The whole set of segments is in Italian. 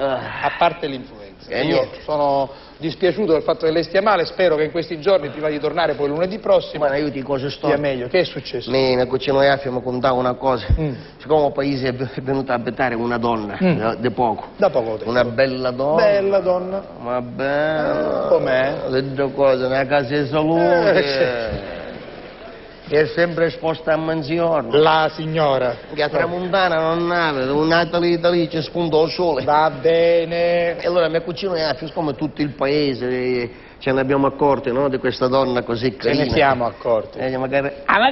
A parte l'influenza, io niente. sono dispiaciuto del fatto che lei stia male, spero che in questi giorni, prima di tornare poi lunedì prossimo, Ma io ti cosa sto? stia meglio. Che è successo? Mia cucina Iaffia mi contava una cosa. Siccome al paese è venuta a abitare una donna, da poco. Da poco tempo. Una bella donna. Bella donna. Ma bella. Com'è? Le due cose, una casa di salute. È sempre esposta a mansione. La signora. Che a tramontana non aveva, un'altra lì ci spunta il sole. Va bene. E allora mia cucina Iaffia, siccome tutto il paese ce ne abbiamo accorti, no? Di questa donna così Ce carina. ne siamo accorti. Magari Ma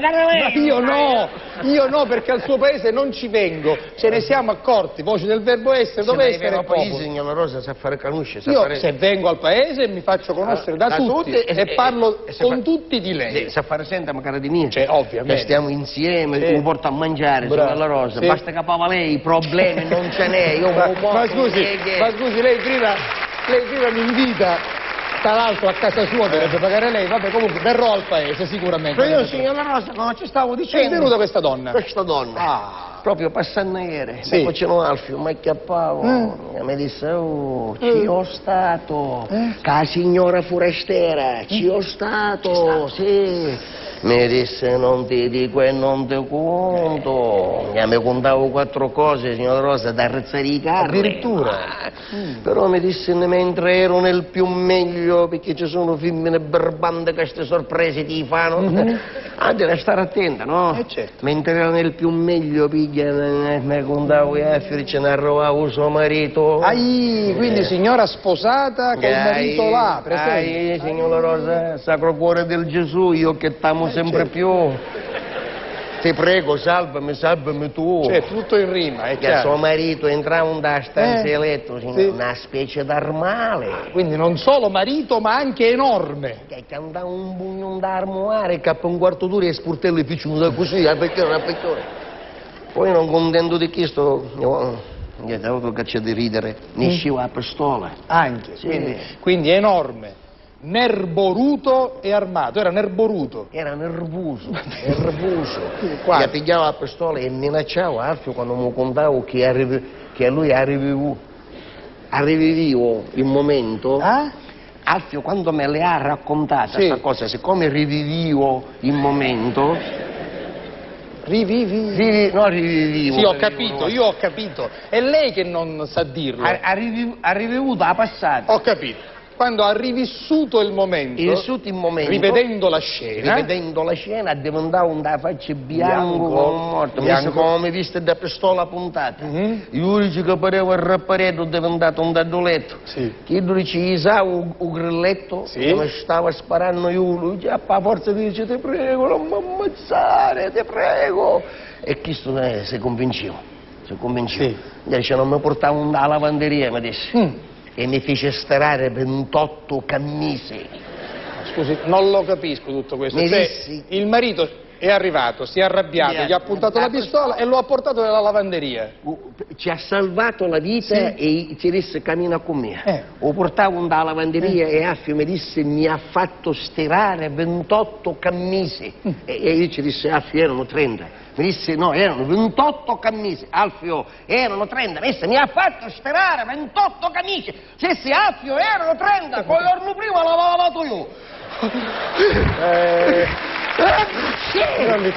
io no, perché al suo paese non ci vengo. Ce ne siamo accorti, voce del verbo essere, dove essere al paese, popolo? signora Rosa, sa fare canusce, sa Io fare... se vengo al paese mi faccio conoscere da tutti e parlo con tutti di lei. Sa fare senta magari di me. Cioè, ovviamente. Che stiamo insieme, mi porta a mangiare, Bravo. signora Rosa. Sì. Basta che papà lei, problemi non ce n'è. Io Ma scusi, lei prima mi invita, tra l'altro a casa sua dovrebbe pagare lei, vabbè comunque verrò al paese sicuramente. Ma io, signora Rosa, non ci stavo dicendo. È venuta questa donna? Questa donna. Proprio passando ieri, Sì. mi facevano Alfio, mi acchiappavo, e mi disse, ci ho stato, che la signora forestiera, ci ho stato, sì. Mi disse, non ti dico e non ti conto, mi contavo 4 cose, signora Rosa, da rezzare i carri. Addirittura? Però mi disse, mentre ero nel più meglio, perché ci sono femmine berbande che queste sorprese ti fanno, devi stare attenta, no? Certo. Mentre ero nel più meglio, piglia, mi contavo ce ne arrovavo suo marito. Quindi signora sposata con il marito là, presente? Signora Rosa, Sacro Cuore del Gesù, io che t'amo sempre più. Ti prego, salvami tu. Cioè, tutto in rima, è Che chiaro. suo marito entrava in da stanza di letto, Sì. una specie d'armale. Quindi non solo marito, ma anche enorme. Che andava un bugno d'armoire, che per un quarto d'ora e sportello picciuno da così, a pecchione. Poi non contento di questo, niente, avevo che c'è di ridere, ne usciva la pistola. Anche, Sì. quindi enorme, nerboruto e armato. Era nerboruto. Era nervoso. Qua. Che pigliava la pistola e minacciava Alfio quando mi contavo che a lui arrivivo il momento. Alfio quando me le ha raccontate questa cosa, siccome rivivivo il momento. Rivivivo. Sì, ho capito, io ho capito. È lei che non sa dirlo. Ha rivivuto la passata. Ho capito. Quando ha rivissuto il momento, rivedendo la scena, diventava una faccia bianco come morto. Come mi viste da pistola puntata. Io dice che pareva il rapparetto diventato un daddoletto. Sì. Che dice usava un grilletto, che mi stava sparando io, lui a forza dice ti prego, non mi ammazzare, ti prego. E questo si convinceva. Sì. Dice non mi portava alla lavanderia, mi disse. E mi fece sperare 28 camicie. Scusi, non lo capisco tutto questo. Il marito è arrivato, si è arrabbiato, gli ha puntato la pistola e lo ha portato nella lavanderia. Ci ha salvato la vita e ci disse cammina con me. Lo portavo dalla lavanderia e Alfio mi disse mi ha fatto stirare 28 camicie. E io ci disse Alfio erano 30. Mi disse no, erano 28 camicie. Alfio erano 30. Mi disse mi ha fatto stirare 28 camicie. Se Alfio erano 30, poi il giorno prima l'avevo lavato io. Non mi